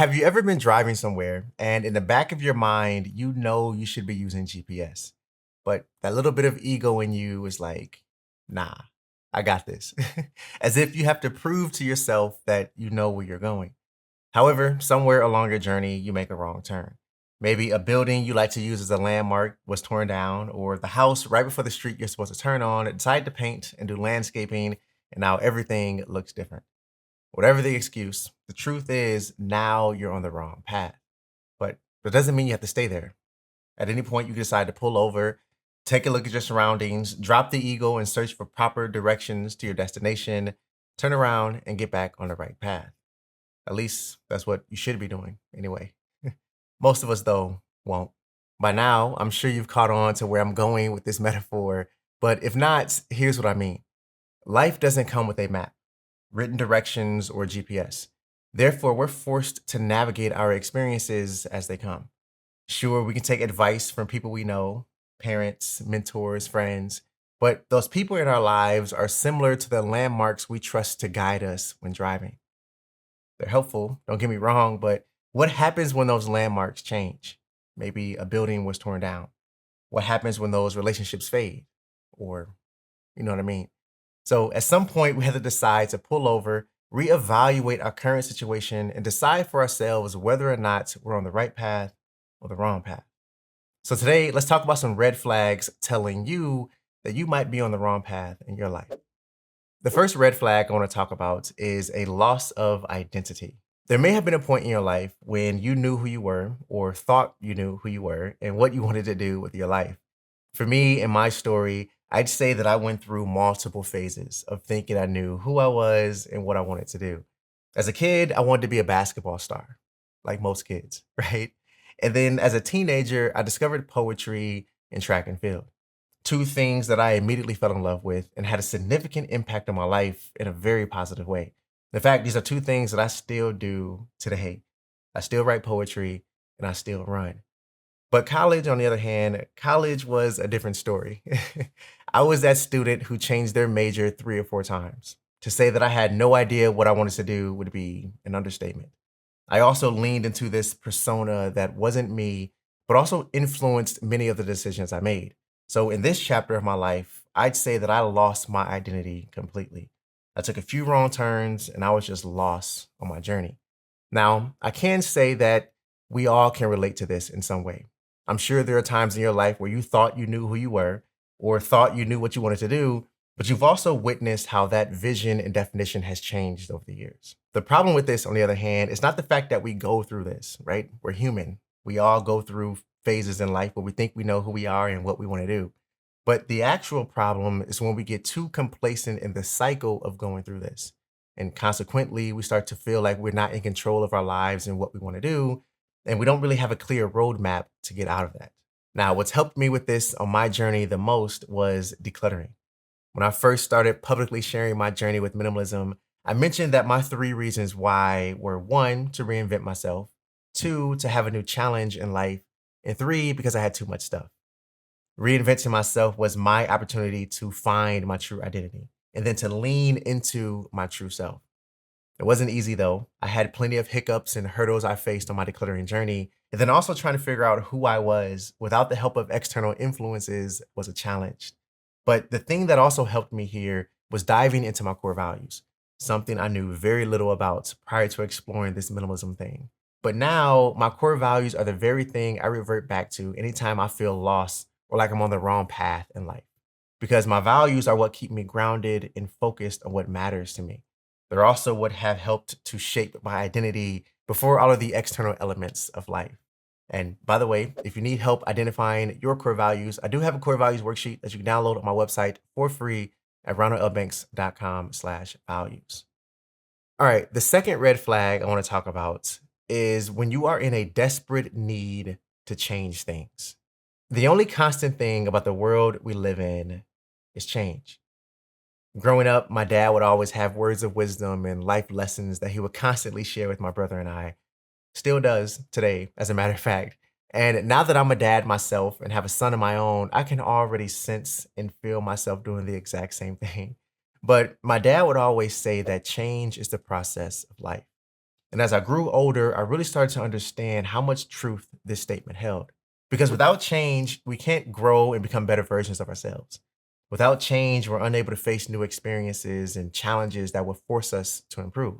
Have you ever been driving somewhere and in the back of your mind, you know you should be using GPS, but that little bit of ego in you is like, nah, I got this. As if you have to prove to yourself that you know where you're going. However, somewhere along your journey, you make a wrong turn. Maybe a building you like to use as a landmark was torn down, or the house right before the street you're supposed to turn on decided to paint and do landscaping, and now everything looks different. Whatever the excuse, the truth is now you're on the wrong path. But that doesn't mean you have to stay there. At any point, you decide to pull over, take a look at your surroundings, drop the ego and search for proper directions to your destination, turn around and get back on the right path. At least that's what you should be doing anyway. Most of us, though, won't. By now, I'm sure you've caught on to where I'm going with this metaphor, but if not, here's what I mean. Life doesn't come with a map, written directions, or GPS. Therefore, we're forced to navigate our experiences as they come. Sure, we can take advice from people we know, parents, mentors, friends, but those people in our lives are similar to the landmarks we trust to guide us when driving. They're helpful, don't get me wrong, but what happens when those landmarks change? Maybe a building was torn down. What happens when those relationships fade? Or, you know what I mean? So at some point, we have to decide to pull over, reevaluate our current situation, and decide for ourselves whether or not we're on the right path or the wrong path. So today, let's talk about some red flags telling you that you might be on the wrong path in your life. The first red flag I want to talk about is a loss of identity. There may have been a point in your life when you knew who you were or thought you knew who you were and what you wanted to do with your life. For me, in my story, I'd say that I went through multiple phases of thinking I knew who I was and what I wanted to do. As a kid, I wanted to be a basketball star, like most kids, right? And then as a teenager, I discovered poetry and track and field. Two things that I immediately fell in love with and had a significant impact on my life in a very positive way. In fact, these are two things that I still do today. I still write poetry and I still run. But college, on the other hand, college was a different story. I was that student who changed their major 3 or 4 times. To say that I had no idea what I wanted to do would be an understatement. I also leaned into this persona that wasn't me, but also influenced many of the decisions I made. So in this chapter of my life, I'd say that I lost my identity completely. I took a few wrong turns and I was just lost on my journey. Now, I can say that we all can relate to this in some way. I'm sure there are times in your life where you thought you knew who you were or thought you knew what you wanted to do, but you've also witnessed how that vision and definition has changed over the years. The problem with this, on the other hand, is not the fact that we go through this, right? We're human. We all go through phases in life where we think we know who we are and what we want to do. But the actual problem is when we get too complacent in the cycle of going through this. And consequently, we start to feel like we're not in control of our lives and what we want to do. And we don't really have a clear roadmap to get out of that. Now, what's helped me with this on my journey the most was decluttering. When I first started publicly sharing my journey with minimalism, I mentioned that my 3 reasons why were: one, to reinvent myself, two, to have a new challenge in life, and three, because I had too much stuff. Reinventing myself was my opportunity to find my true identity and then to lean into my true self. It wasn't easy though. I had plenty of hiccups and hurdles I faced on my decluttering journey. And then also trying to figure out who I was without the help of external influences was a challenge. But the thing that also helped me here was diving into my core values, something I knew very little about prior to exploring this minimalism thing. But now my core values are the very thing I revert back to anytime I feel lost or like I'm on the wrong path in life. Because my values are what keep me grounded and focused on what matters to me. They're also what have helped to shape my identity before all of the external elements of life. And by the way, if you need help identifying your core values, I do have a core values worksheet that you can download on my website for free at ronaldlbanks.com/values. All right, the second red flag I want to talk about is when you are in a desperate need to change things. The only constant thing about the world we live in is change. Growing up, my dad would always have words of wisdom and life lessons that he would constantly share with my brother and I. Still does today, as a matter of fact. And now that I'm a dad myself and have a son of my own, I can already sense and feel myself doing the exact same thing. But my dad would always say that change is the process of life. And as I grew older, I really started to understand how much truth this statement held. Because without change, we can't grow and become better versions of ourselves. Without change, we're unable to face new experiences and challenges that will force us to improve.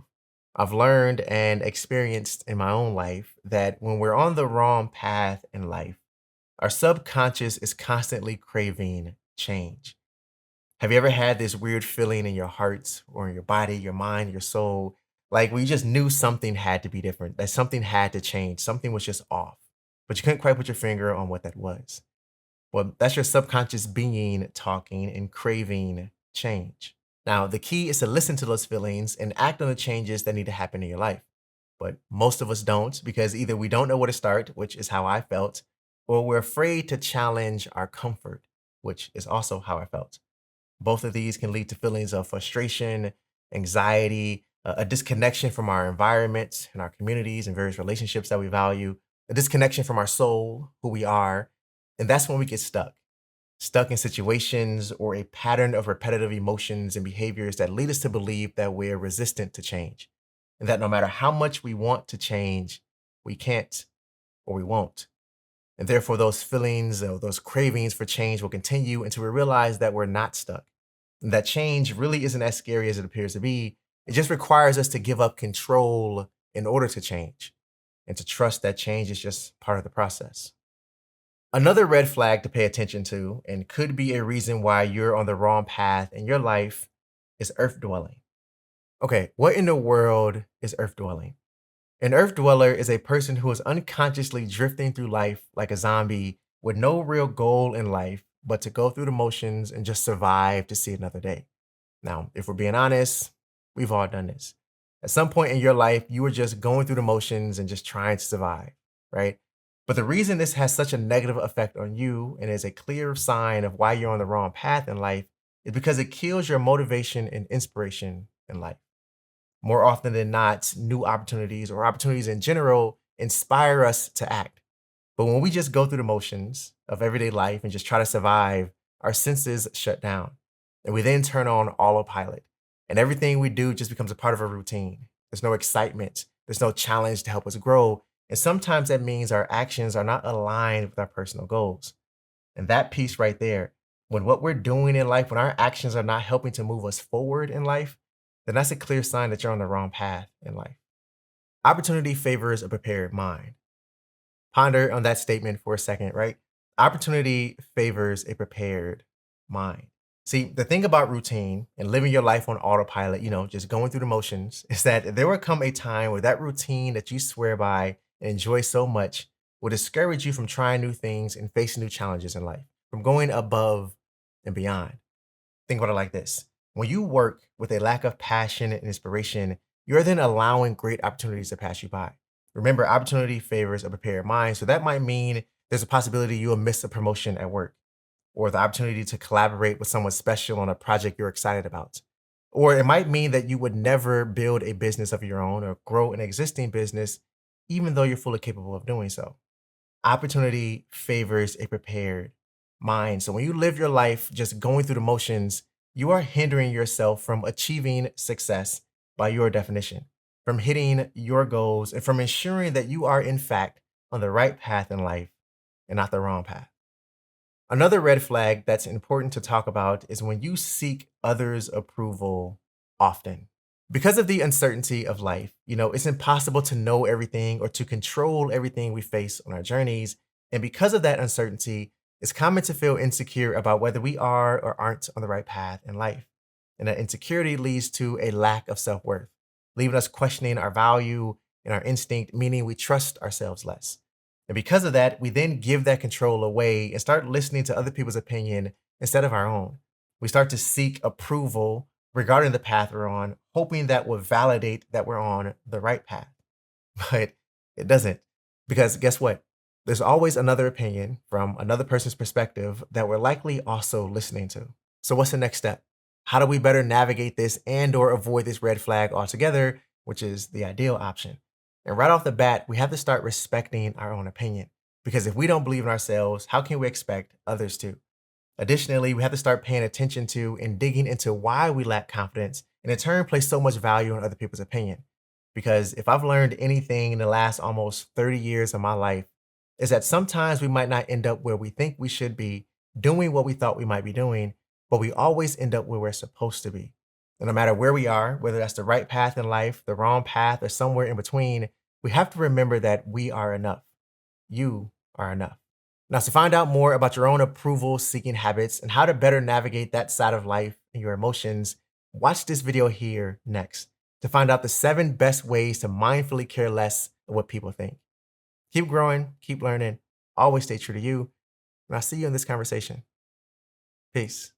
I've learned and experienced in my own life that when we're on the wrong path in life, our subconscious is constantly craving change. Have you ever had this weird feeling in your heart or in your body, your mind, your soul, like we just knew something had to be different, that something had to change, something was just off, but you couldn't quite put your finger on what that was? Well, that's your subconscious being talking and craving change. Now, the key is to listen to those feelings and act on the changes that need to happen in your life. But most of us don't because either we don't know where to start, which is how I felt, or we're afraid to challenge our comfort, which is also how I felt. Both of these can lead to feelings of frustration, anxiety, a disconnection from our environment and our communities and various relationships that we value, a disconnection from our soul, who we are. And that's when we get stuck in situations or a pattern of repetitive emotions and behaviors that lead us to believe that we're resistant to change. And that no matter how much we want to change, we can't or we won't. And therefore, those feelings or those cravings for change will continue until we realize that we're not stuck. And that change really isn't as scary as it appears to be. It just requires us to give up control in order to change and to trust that change is just part of the process. Another red flag to pay attention to, and could be a reason why you're on the wrong path in your life, is earth dwelling. Okay, what in the world is earth dwelling? An earth dweller is a person who is unconsciously drifting through life like a zombie with no real goal in life but to go through the motions and just survive to see another day. Now, if we're being honest, we've all done this. At some point in your life, you were just going through the motions and just trying to survive, right? But the reason this has such a negative effect on you and is a clear sign of why you're on the wrong path in life is because it kills your motivation and inspiration in life. More often than not, new opportunities or opportunities in general inspire us to act. But when we just go through the motions of everyday life and just try to survive, our senses shut down. And we then turn on autopilot. And everything we do just becomes a part of a routine. There's no excitement, there's no challenge to help us grow. And sometimes that means our actions are not aligned with our personal goals. And that piece right there, when what we're doing in life, when our actions are not helping to move us forward in life, then that's a clear sign that you're on the wrong path in life. Opportunity favors a prepared mind. Ponder on that statement for a second, right? Opportunity favors a prepared mind. See, the thing about routine and living your life on autopilot, just going through the motions, is that there will come a time where that routine that you swear by and enjoy so much will discourage you from trying new things and facing new challenges in life, from going above and beyond. Think about it like this. When you work with a lack of passion and inspiration, you're then allowing great opportunities to pass you by. Remember, opportunity favors a prepared mind. So that might mean there's a possibility you'll miss a promotion at work, or the opportunity to collaborate with someone special on a project you're excited about. Or it might mean that you would never build a business of your own or grow an existing business, even though you're fully capable of doing so. Opportunity favors a prepared mind. So when you live your life just going through the motions, you are hindering yourself from achieving success by your definition, from hitting your goals, and from ensuring that you are, in fact, on the right path in life and not the wrong path. Another red flag that's important to talk about is when you seek others' approval often. Because of the uncertainty of life, it's impossible to know everything or to control everything we face on our journeys. And because of that uncertainty, it's common to feel insecure about whether we are or aren't on the right path in life. And that insecurity leads to a lack of self worth, leaving us questioning our value and our instinct, meaning we trust ourselves less. And because of that, we then give that control away and start listening to other people's opinion instead of our own. We start to seek approval regarding the path we're on, hoping that will validate that we're on the right path. But it doesn't. Because guess what? There's always another opinion from another person's perspective that we're likely also listening to. So what's the next step? How do we better navigate this and or avoid this red flag altogether, which is the ideal option? And right off the bat, we have to start respecting our own opinion. Because if we don't believe in ourselves, how can we expect others to? Additionally, we have to start paying attention to and digging into why we lack confidence and in turn place so much value on other people's opinion. Because if I've learned anything in the last almost 30 years of my life, is that sometimes we might not end up where we think we should be, doing what we thought we might be doing, but we always end up where we're supposed to be. And no matter where we are, whether that's the right path in life, the wrong path, or somewhere in between, we have to remember that we are enough. You are enough. Now, to find out more about your own approval seeking habits and how to better navigate that side of life and your emotions, watch this video here next to find out the 7 best ways to mindfully care less of what people think. Keep growing, keep learning, always stay true to you, and I'll see you in this conversation. Peace.